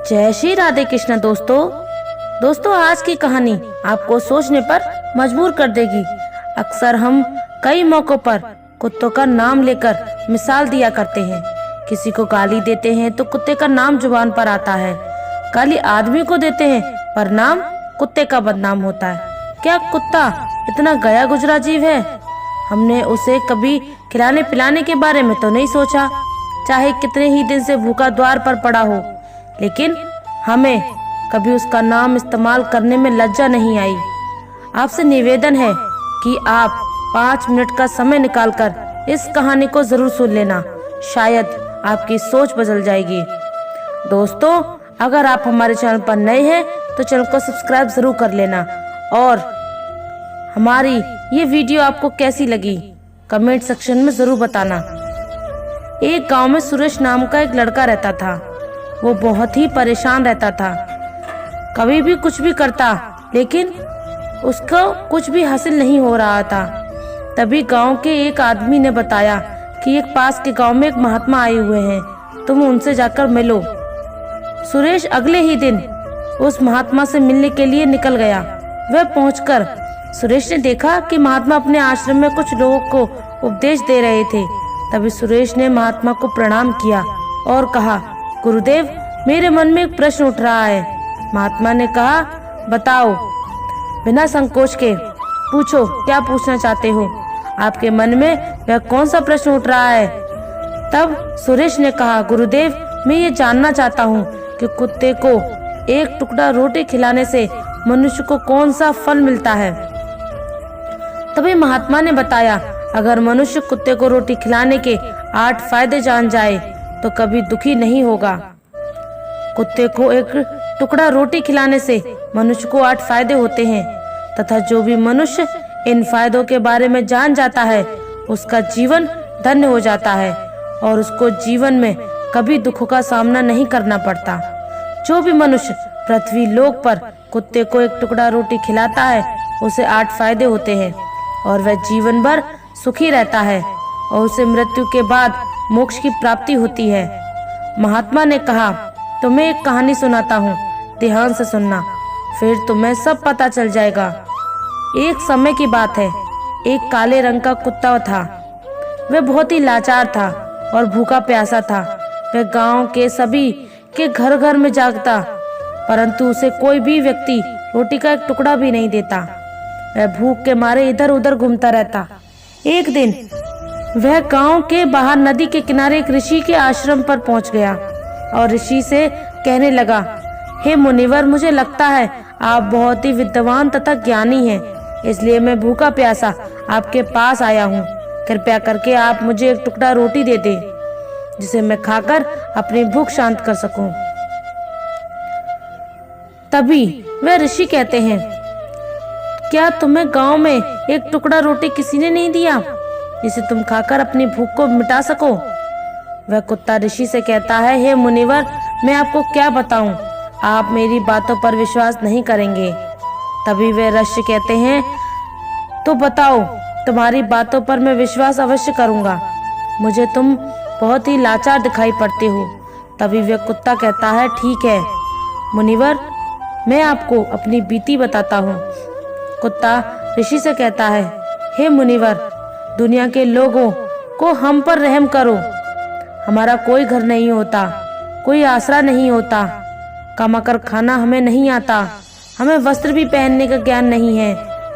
जय श्री राधे कृष्ण। दोस्तों आज की कहानी आपको सोचने पर मजबूर कर देगी। अक्सर हम कई मौकों पर कुत्तों का नाम लेकर मिसाल दिया करते हैं। किसी को गाली देते हैं तो कुत्ते का नाम जुबान पर आता है। गाली आदमी को देते हैं पर नाम कुत्ते का बदनाम होता है। क्या कुत्ता इतना गया गुजरा जीव है? हमने उसे कभी खिलाने पिलाने के बारे में तो नहीं सोचा, चाहे कितने ही दिन से भूखा द्वार पर पड़ा हो, लेकिन हमें कभी उसका नाम इस्तेमाल करने में लज्जा नहीं आई। आपसे निवेदन है कि आप 5 मिनट का समय निकालकर इस कहानी को जरूर सुन लेना, शायद आपकी सोच बदल जाएगी। दोस्तों, अगर आप हमारे चैनल पर नए हैं तो चैनल को सब्सक्राइब जरूर कर लेना और हमारी ये वीडियो आपको कैसी लगी कमेंट सेक्शन में जरूर बताना। एक गांव में सुरेश नाम का एक लड़का रहता था। वो बहुत ही परेशान रहता था, कभी भी कुछ भी करता, लेकिन उसको कुछ भी हासिल नहीं हो रहा था। तभी गांव के एक आदमी ने बताया कि एक पास के गांव में एक महात्मा आए हुए हैं, तुम उनसे जाकर मिलो। सुरेश अगले ही दिन उस महात्मा से मिलने के लिए निकल गया। वह पहुंचकर सुरेश ने देखा कि महात्मा अपने आश्रम में कुछ लोगों को उपदेश दे रहे थे। तभी सुरेश ने महात्मा को प्रणाम किया और कहा, गुरुदेव, मेरे मन में एक प्रश्न उठ रहा है। महात्मा ने कहा, बताओ, बिना संकोच के पूछो, क्या पूछना चाहते हो? आपके मन में वह कौन सा प्रश्न उठ रहा है? तब सुरेश ने कहा, गुरुदेव, मैं ये जानना चाहता हूँ कि कुत्ते को एक टुकड़ा रोटी खिलाने से मनुष्य को कौन सा फल मिलता है। तभी महात्मा ने बताया, अगर मनुष्य कुत्ते को रोटी खिलाने के 8 फायदे जान जाए तो कभी दुखी नहीं होगा। कुत्ते को एक टुकड़ा रोटी खिलाने से मनुष्य को 8 फायदे होते हैं तथा जो भी मनुष्य इन फायदों के बारे में जान जाता है उसका जीवन धन्य हो जाता है और उसको जीवन में कभी दुखों का सामना नहीं करना पड़ता। जो भी मनुष्य पृथ्वी लोक पर कुत्ते को एक टुकड़ा रोटी खिलाता है उसे 8 फायदे होते हैं और वह जीवन भर सुखी रहता है और उसे मृत्यु के बाद मोक्ष की प्राप्ति होती है। महात्मा ने कहा, तुम्हें एक कहानी सुनाता हूँ, ध्यान से सुनना, फिर तुम्हें सब पता चल जाएगा। एक समय की बात है, एक काले रंग का कुत्ता था। वह बहुत ही लाचार था और भूखा प्यासा था। वह गांव के सभी के घर घर में जागता, परंतु उसे कोई भी व्यक्ति रोटी का एक टुकड़ा भी नहीं देता। वह भूख के मारे इधर उधर घूमता रहता। एक दिन वह गांव के बाहर नदी के किनारे एक ऋषि के आश्रम पर पहुंच गया और ऋषि से कहने लगा, हे मुनिवर, मुझे लगता है आप बहुत ही विद्वान तथा ज्ञानी हैं, इसलिए मैं भूखा प्यासा आपके पास आया हूँ। कृपया करके आप मुझे एक टुकड़ा रोटी दे दें जिसे मैं खाकर अपनी भूख शांत कर सकूं। तभी वह ऋषि कहते हैं, क्या तुम्हें गांव में एक टुकड़ा रोटी किसी ने नहीं दिया जिसे तुम खाकर अपनी भूख को मिटा सको? वह कुत्ता ऋषि से कहता है, हे मुनिवर, मैं आपको क्या बताऊं, आप मेरी बातों पर विश्वास नहीं करेंगे। तभी वे ऋषि कहते हैं, तो बताओ, तुम्हारी बातों पर मैं विश्वास अवश्य करूंगा, मुझे तुम बहुत ही लाचार दिखाई पड़ते हो। तभी वह कुत्ता कहता है, ठीक है मुनिवर, मैं आपको अपनी बीती बताता हूँ। कुत्ता ऋषि से कहता है, हे मुनिवर, दुनिया के लोगों को हम पर रहम करो। हमारा कोई घर नहीं होता, कोई आसरा नहीं होता, कमाकर खाना हमें नहीं आता, हमें वस्त्र भी पहनने का ज्ञान नहीं है,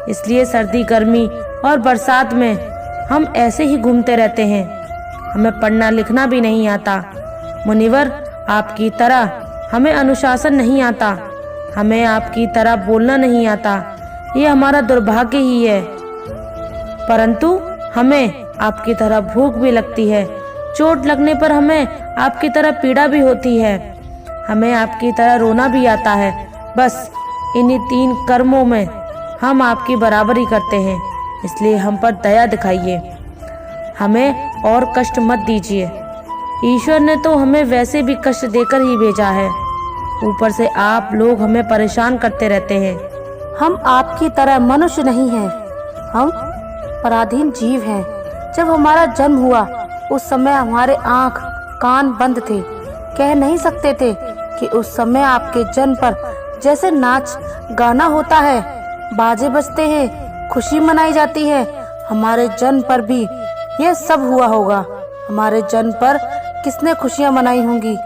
इसलिए सर्दी गर्मी और बरसात में हम ऐसे ही घूमते रहते हैं। हमें पढ़ना लिखना भी नहीं आता। मुनिवर, आपकी तरह हमें अनुशासन नहीं आता, हमें आपकी तरह बोलना नहीं आता, ये हमारा दुर्भाग्य ही है। परंतु हमें आपकी तरह भूख भी लगती है, चोट लगने पर हमें आपकी तरह पीड़ा भी होती है, हमें आपकी तरह रोना भी आता है। बस इन्हीं 3 कर्मों में हम आपकी बराबरी करते हैं, इसलिए हम पर दया दिखाइए, हमें और कष्ट मत दीजिए। ईश्वर ने तो हमें वैसे भी कष्ट देकर ही भेजा है, ऊपर से आप लोग हमें परेशान करते रहते हैं। हम आपकी तरह मनुष्य नहीं हैं, हम पराधीन जीव हैं। जब हमारा जन्म हुआ उस समय हमारे आँख कान बंद थे, कह नहीं सकते थे, कि उस समय आपके जन्म पर जैसे नाच गाना होता है, बाजे बजते हैं, खुशी मनाई जाती है, हमारे जन्म पर भी ये सब हुआ होगा। हमारे जन्म पर किसने खुशियां मनाई होंगी।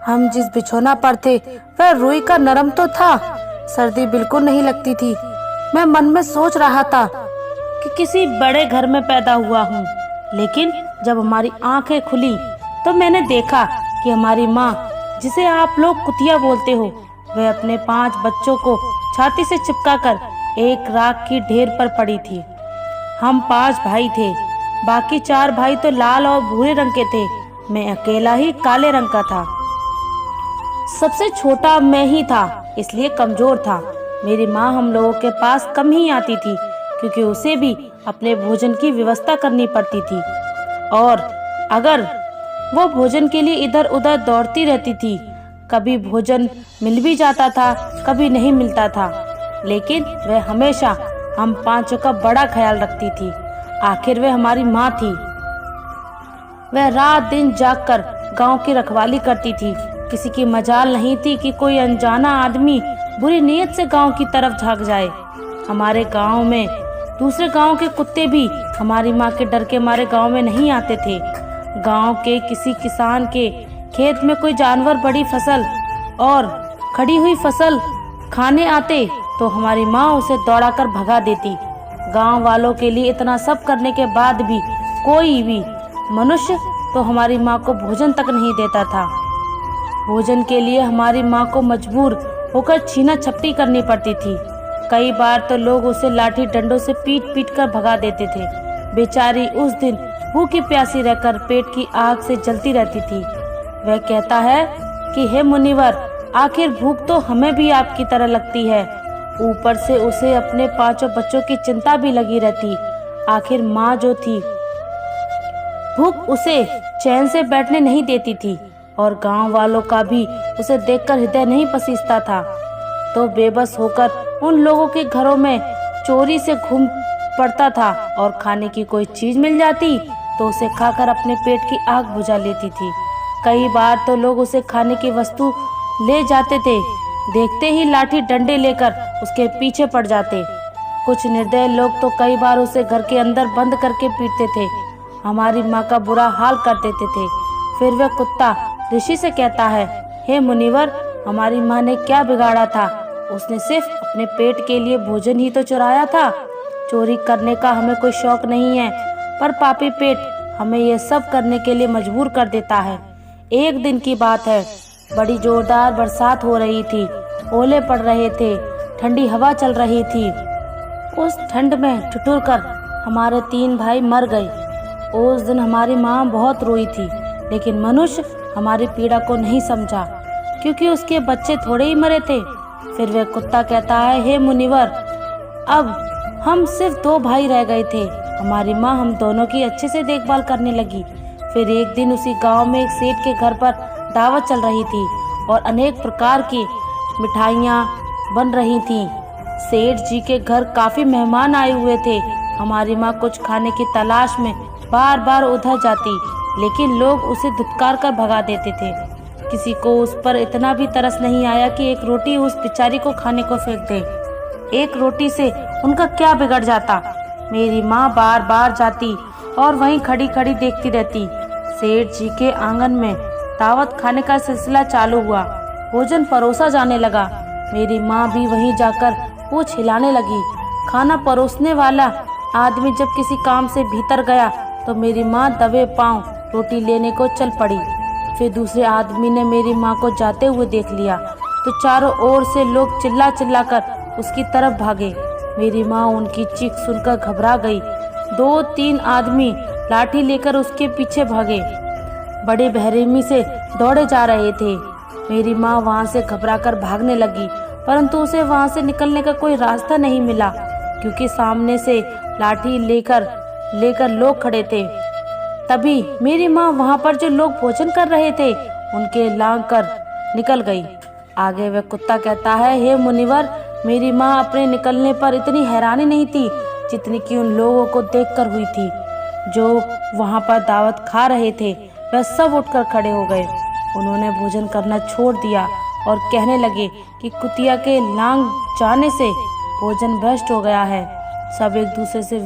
हम जिस बिछौना पर थे वह रुई का नरम तो था, सर्दी बिल्कुल नहीं लगती थी। मैं मन में सोच रहा था कि किसी बड़े घर में पैदा हुआ हूँ, लेकिन जब हमारी आंखें खुली तो मैंने देखा कि हमारी माँ, जिसे आप लोग कुतिया बोलते हो, वह अपने 5 बच्चों को छाती से चिपकाकर एक राख की ढेर पर पड़ी थी। हम 5 भाई थे, बाकी 4 भाई तो लाल और भूरे रंग के थे, मैं अकेला ही काले रंग का था। सबसे छोटा मैं ही था, इसलिए कमजोर था। मेरी माँ हम लोगों के पास कम ही आती थी, क्योंकि उसे भी अपने भोजन की व्यवस्था करनी पड़ती थी, और अगर वो भोजन के लिए इधर उधर दौड़ती रहती थी। कभी भोजन मिल भी जाता था, कभी नहीं मिलता था, लेकिन वह हमेशा हम 5 का बड़ा ख्याल रखती थी। आखिर वह हमारी माँ थी। वह रात दिन जागकर गांव की रखवाली करती थी। किसी की मजाल नहीं थी कि कोई अनजाना आदमी बुरी नीयत से गांव की तरफ झांक जाए। हमारे गांव में दूसरे गांव के कुत्ते भी हमारी माँ के डर के मारे गांव में नहीं आते थे। गांव के किसी किसान के खेत में कोई जानवर बड़ी फसल और खड़ी हुई फसल खाने आते तो हमारी माँ उसे दौड़ाकर भगा देती। गांव वालों के लिए इतना सब करने के बाद भी कोई भी मनुष्य तो हमारी माँ को भोजन तक नहीं देता था। भोजन के लिए हमारी माँ को मजबूर होकर छीना झपटी करनी पड़ती थी। कई बार तो लोग उसे लाठी डंडों से पीट पीट कर भगा देते थे। बेचारी उस दिन भूखी प्यासी रहकर पेट की आग से जलती रहती थी। वह कहता है कि हे मुनिवर, आखिर भूख तो हमें भी आपकी तरह लगती है। ऊपर से उसे अपने 5 बच्चों की चिंता भी लगी रहती। आखिर माँ जो थी, भूख उसे चैन से बैठने नहीं देती थी, और गांव वालों का भी उसे देखकर हृदय नहीं पसीजता था। तो बेबस होकर उन लोगों के घरों में चोरी से घूम पड़ता था, और खाने की कोई चीज मिल जाती तो उसे खाकर अपने पेट की आग बुझा लेती थी। कई बार तो लोग उसे खाने की वस्तु ले जाते थे, देखते ही लाठी डंडे लेकर उसके पीछे पड़ जाते। कुछ निर्दयी लोग तो कई बार उसे घर के अंदर बंद करके पीटते थे, हमारी माँ का बुरा हाल कर देते थे। फिर वह कुत्ता ऋषि से कहता है, हे मुनिवर, हमारी माँ ने क्या बिगाड़ा था? उसने सिर्फ अपने पेट के लिए भोजन ही तो चुराया था। चोरी करने का हमें कोई शौक नहीं है, पर पापी पेट हमें ये सब करने के लिए मजबूर कर देता है। एक दिन की बात है, बड़ी जोरदार बरसात हो रही थी, ओले पड़ रहे थे, ठंडी हवा चल रही थी। उस ठंड में ठिठुर कर हमारे 3 भाई मर गए। उस दिन हमारी माँ बहुत रोई थी, लेकिन मनुष्य हमारी पीड़ा को नहीं समझा, क्योंकि उसके बच्चे थोड़े ही मरे थे। फिर वह कुत्ता कहता है, हे मुनिवर, अब हम सिर्फ 2 भाई रह गए थे। हमारी माँ हम दोनों की अच्छे से देखभाल करने लगी। फिर एक दिन उसी गांव में एक सेठ के घर पर दावत चल रही थी और अनेक प्रकार की मिठाइयाँ बन रही थीं। सेठ जी के घर काफी मेहमान आए हुए थे। हमारी माँ कुछ खाने की तलाश में बार बार उधर जाती, लेकिन लोग उसे धुतकार कर भगा देते थे। किसी को उस पर इतना भी तरस नहीं आया कि एक रोटी उस बेचारी को खाने को फेंक दे। एक रोटी से उनका क्या बिगड़ जाता। मेरी माँ बार बार जाती और वहीं खड़ी खड़ी देखती रहती। सेठ जी के आंगन में दावत खाने का सिलसिला चालू हुआ। भोजन परोसा जाने लगा। मेरी माँ भी वहीं जाकर पूंछ हिलाने लगी। खाना परोसने वाला आदमी जब किसी काम से भीतर गया तो मेरी माँ दबे पांव रोटी लेने को चल पड़ी। फिर दूसरे आदमी ने मेरी माँ को जाते हुए देख लिया तो चारों ओर से लोग चिल्ला चिल्ला कर उसकी तरफ भागे। मेरी माँ उनकी चीख सुनकर घबरा गई। 2-3 आदमी लाठी लेकर उसके पीछे भागे, बड़े बेरहमी से दौड़े जा रहे थे। मेरी माँ वहाँ से घबराकर भागने लगी, परंतु उसे वहाँ से निकलने का कोई रास्ता नहीं मिला, क्योंकि सामने से लाठी लेकर लोग खड़े थे। तभी मेरी माँ वहाँ पर जो लोग भोजन कर रहे थे उनके लांग कर निकल गई। आगे वह कुत्ता कहता है, हे मुनिवर, मेरी माँ अपने निकलने पर इतनी हैरानी नहीं थी जितनी कि उन लोगों को देखकर हुई थी जो वहाँ पर दावत खा रहे थे। वह सब उठकर खड़े हो गए। उन्होंने भोजन करना छोड़ दिया और कहने लगे कि कुतिया के लांग जाने से भोजन भ्रष्ट हो गया है। सब एक दूसरे से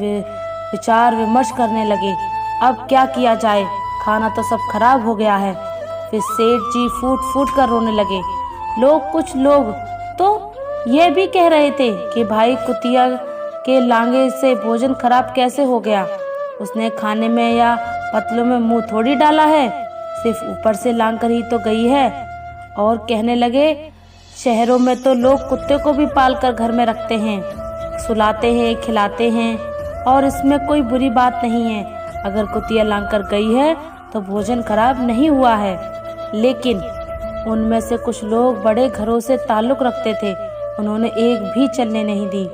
विचार विमर्श करने लगे, अब क्या किया जाए, खाना तो सब खराब हो गया है। फिर सेठ जी फूट फूट कर रोने लगे। कुछ लोग तो यह भी कह रहे थे कि भाई कुतिया के लांगे से भोजन खराब कैसे हो गया, उसने खाने में या पतलों में मुंह थोड़ी डाला है, सिर्फ ऊपर से लांग कर ही तो गई है। और कहने लगे, शहरों में तो लोग कुत्ते को भी पाल कर घर में रखते हैं, सुलाते हैं, खिलाते हैं, और इसमें कोई बुरी बात नहीं है। अगर कुतिया लांग कर गई है तो भोजन खराब नहीं हुआ है। लेकिन उनमें से कुछ लोग बड़े घरों से ताल्लुक रखते थे, उन्होंने एक भी चलने नहीं दी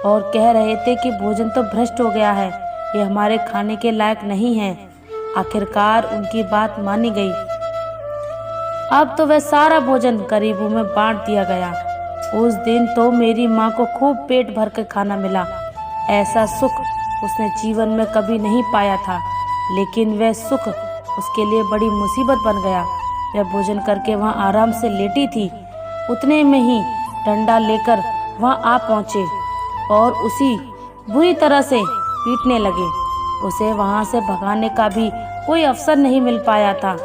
और कह रहे थे कि भोजन तो भ्रष्ट हो गया है, ये हमारे खाने के लायक नहीं है। आखिरकार उनकी बात मानी गई। अब तो वह सारा भोजन गरीबों में बांट दिया गया। उस दिन तो मेरी माँ को खूब पेट भर कर खाना मिला। ऐसा सुख उसने जीवन में कभी नहीं पाया था, लेकिन वह सुख उसके लिए बड़ी मुसीबत बन गया। वह भोजन करके वहाँ आराम से लेटी थी, उतने में ही डंडा लेकर वहाँ आ पहुँचे और उसी बुरी तरह से पीटने लगे। उसे वहाँ से भगाने का भी कोई अवसर नहीं मिल पाया था।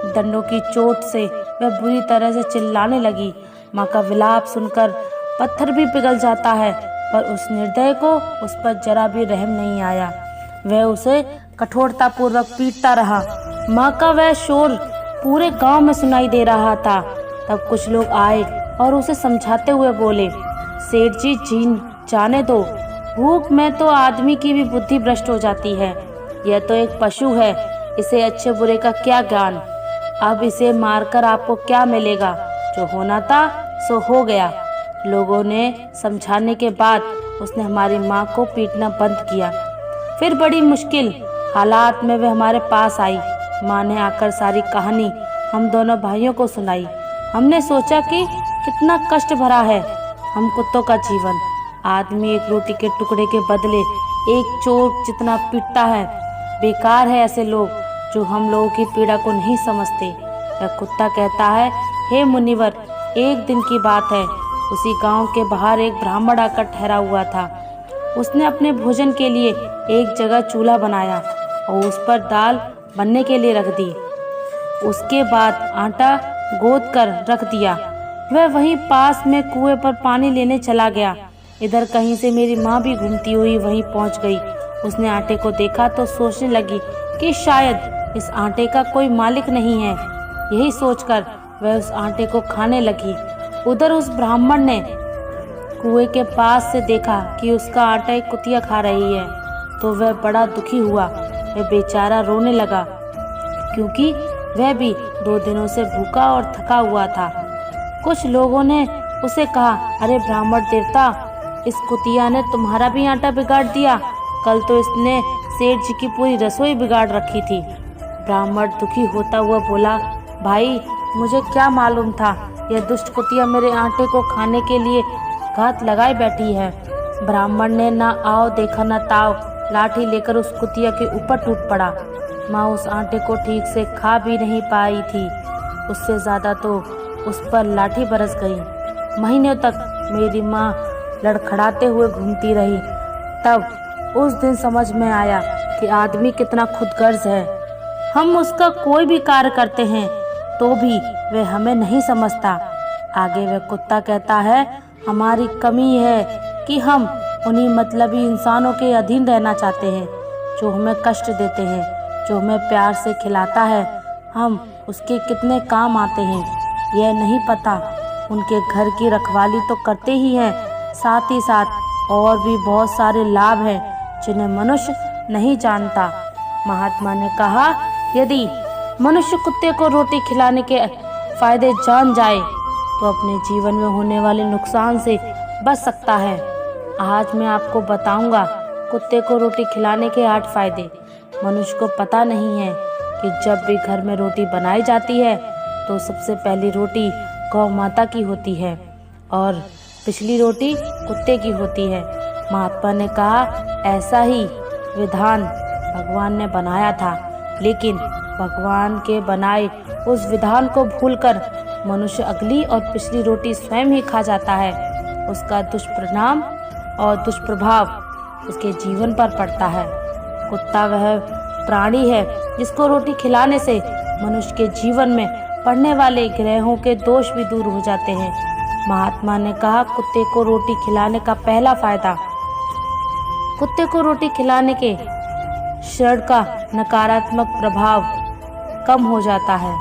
डंडों की चोट से वह बुरी तरह से चिल्लाने लगी। माँ का विलाप सुनकर पत्थर भी पिघल जाता है, पर उस निर्दय को उस पर जरा भी रहम नहीं आया। वह उसे कठोरता पूर्वक पीटता रहा। माँ का वह शोर पूरे गांव में सुनाई दे रहा था। तब कुछ लोग आए और उसे समझाते हुए बोले, सेठ जी जाने दो, भूख में तो आदमी की भी बुद्धि भ्रष्ट हो जाती है। यह तो एक पशु है, इसे अच्छे बुरे का क्या ज्ञान। अब इसे मारकर आपको क्या मिलेगा, जो होना था सो हो गया। लोगों ने समझाने के बाद उसने हमारी माँ को पीटना बंद किया। फिर बड़ी मुश्किल हालात में वह हमारे पास आई। माँ ने आकर सारी कहानी हम दोनों भाइयों को सुनाई। हमने सोचा कि कितना कष्ट भरा है हम कुत्तों का जीवन। आदमी एक रोटी के टुकड़े के बदले एक चोर जितना पीटता है। बेकार है ऐसे लोग जो हम लोगों की पीड़ा को नहीं समझते। वह कुत्ता कहता है, हे मुनिवर, एक दिन की बात है, उसी गांव के बाहर एक ब्राह्मण आकर ठहरा हुआ था। उसने अपने भोजन के लिए एक जगह चूल्हा बनाया और उस पर दाल बनने के लिए रख दी। उसके बाद आटा गोद कर रख दिया। वह वहीं पास में कुएं पर पानी लेने चला गया। इधर कहीं से मेरी माँ भी घूमती हुई वहीं पहुँच गई। उसने आटे को देखा तो सोचने लगी कि शायद इस आटे का कोई मालिक नहीं है। यही सोचकर वह उस आटे को खाने लगी। उधर उस ब्राह्मण ने कुएं के पास से देखा कि उसका आटा एक कुतिया खा रही है, तो वह बड़ा दुखी हुआ। वह बेचारा रोने लगा, क्योंकि वह भी 2 दिनों से भूखा और थका हुआ था। कुछ लोगों ने उसे कहा, अरे ब्राह्मण देवता, इस कुतिया ने तुम्हारा भी आटा बिगाड़ दिया। कल तो इसने सेठ जी की पूरी रसोई बिगाड़ रखी थी। ब्राह्मण दुखी होता हुआ बोला, भाई मुझे क्या मालूम था, यह दुष्ट कुतिया मेरे आटे को खाने के लिए घात लगाए बैठी है। ब्राह्मण ने ना आओ देखा ना ताव, लाठी लेकर उस कुतिया के ऊपर टूट पड़ा। माँ उस आटे को ठीक से खा भी नहीं पाई थी, उससे ज्यादा तो उस पर लाठी बरस गई। महीनों तक मेरी माँ लड़खड़ाते हुए घूमती रही। तब उस दिन समझ में आया कि आदमी कितना खुदगर्ज है। हम उसका कोई भी कार्य करते हैं तो भी वह हमें नहीं समझता। आगे वह कुत्ता कहता है, हमारी कमी है कि हम उन्हीं मतलबी इंसानों के अधीन रहना चाहते हैं, जो हमें कष्ट देते हैं, जो हमें प्यार से खिलाता है। हम उसके कितने काम आते हैं यह नहीं पता। उनके घर की रखवाली तो करते ही हैं, साथ ही साथ और भी बहुत सारे लाभ हैं जिन्हें मनुष्य नहीं जानता। महात्मा ने कहा, यदि मनुष्य कुत्ते को रोटी खिलाने के फायदे जान जाए तो अपने जीवन में होने वाले नुकसान से बच सकता है। आज मैं आपको बताऊंगा कुत्ते को रोटी खिलाने के 8 फायदे। मनुष्य को पता नहीं है कि जब भी घर में रोटी बनाई जाती है तो सबसे पहली रोटी गौ माता की होती है और पिछली रोटी कुत्ते की होती है। महात्मा ने कहा, ऐसा ही विधान भगवान ने बनाया था, लेकिन भगवान के बनाए उस विधान को भूलकर मनुष्य अगली और पिछली रोटी स्वयं ही खा जाता है, उसका दुष्परिणाम और दुष्प्रभाव उसके जीवन पर पड़ता है। कुत्ता वह प्राणी है जिसको रोटी खिलाने से मनुष्य के जीवन में पड़ने वाले ग्रहों के दोष भी दूर हो जाते हैं। महात्मा ने कहा, कुत्ते को रोटी खिलाने का पहला फायदा। कुत्ते को रोटी खिलाने के क्षण का नकारात्मक प्रभाव कम हो जाता है।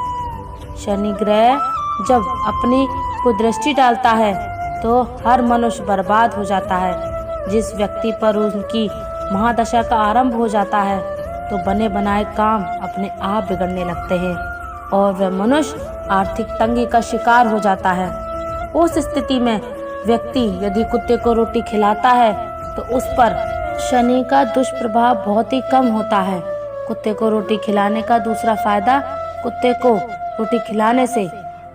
शनि ग्रह जब अपनी कुदृष्टि डालता है तो हर मनुष्य बर्बाद हो जाता है। जिस व्यक्ति पर उनकी महादशा का आरंभ हो जाता है तो बने बनाए काम अपने आप बिगड़ने लगते हैं और वह मनुष्य आर्थिक तंगी का शिकार हो जाता है। उस स्थिति में व्यक्ति यदि कुत्ते को रोटी खिलाता है तो उस पर शनि का दुष्प्रभाव बहुत ही कम होता है। कुत्ते को रोटी खिलाने का दूसरा फायदा, कुत्ते को रोटी खिलाने से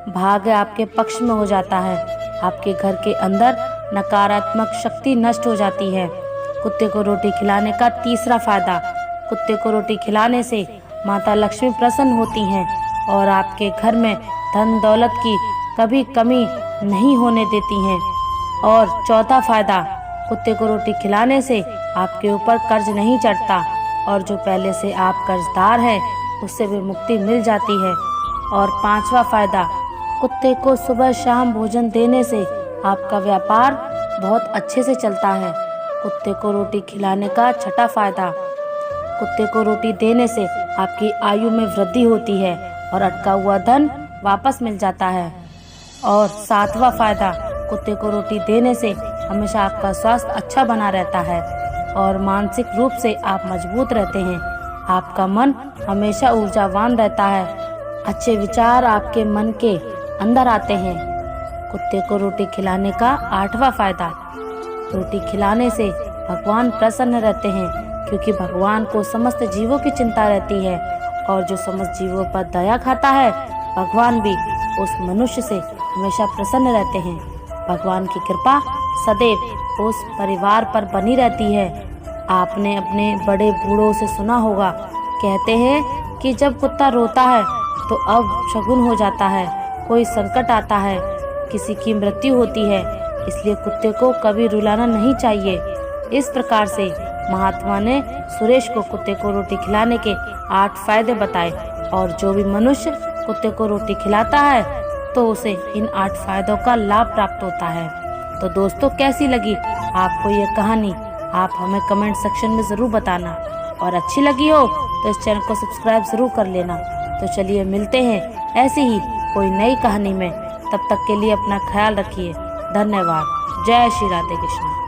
भाग्य आपके पक्ष में हो जाता है। आपके घर के अंदर नकारात्मक शक्ति नष्ट हो जाती है। कुत्ते को रोटी खिलाने का तीसरा फायदा, कुत्ते को रोटी खिलाने से माता लक्ष्मी प्रसन्न होती हैं और आपके घर में धन दौलत की कभी कमी नहीं होने देती हैं। और चौथा फायदा, कुत्ते को रोटी खिलाने से आपके ऊपर कर्ज नहीं चढ़ता और जो पहले से आप कर्जदार हैं उससे भी मुक्ति मिल जाती है। और पांचवा फायदा, कुत्ते को सुबह शाम भोजन देने से आपका व्यापार बहुत अच्छे से चलता है। कुत्ते को रोटी खिलाने का छठा फायदा, कुत्ते को रोटी देने से आपकी आयु में वृद्धि होती है और अटका हुआ धन वापस मिल जाता है। और सातवां फायदा, कुत्ते को रोटी देने से हमेशा आपका स्वास्थ्य अच्छा बना रहता है और मानसिक रूप से आप मजबूत रहते हैं। आपका मन हमेशा ऊर्जावान रहता है। अच्छे विचार आपके मन के अंदर आते हैं। कुत्ते को रोटी खिलाने का आठवां फायदा, रोटी खिलाने से भगवान प्रसन्न रहते हैं क्योंकि भगवान को समस्त जीवों की चिंता रहती है और जो समस्त जीवों पर दया खाता है भगवान भी उस मनुष्य से हमेशा प्रसन्न रहते हैं। भगवान की कृपा सदैव उस परिवार पर बनी रहती है। आपने अपने बड़े बूढ़ों से सुना होगा, कहते हैं कि जब कुत्ता रोता है तो अब शगुन हो जाता है, कोई संकट आता है, किसी की मृत्यु होती है, इसलिए कुत्ते को कभी रुलाना नहीं चाहिए। इस प्रकार से महात्मा ने सुरेश को कुत्ते को रोटी खिलाने के 8 फायदे बताए और जो भी मनुष्य कुत्ते को रोटी खिलाता है तो उसे इन 8 फायदों का लाभ प्राप्त होता है। तो दोस्तों, कैसी लगी आपको ये कहानी? आप हमें कमेंट सेक्शन में ज़रूर बताना और अच्छी लगी हो तो इस चैनल को सब्सक्राइब ज़रूर कर लेना। तो चलिए मिलते हैं ऐसी ही कोई नई कहानी में। तब तक के लिए अपना ख्याल रखिए। धन्यवाद। जय श्री राधे कृष्ण।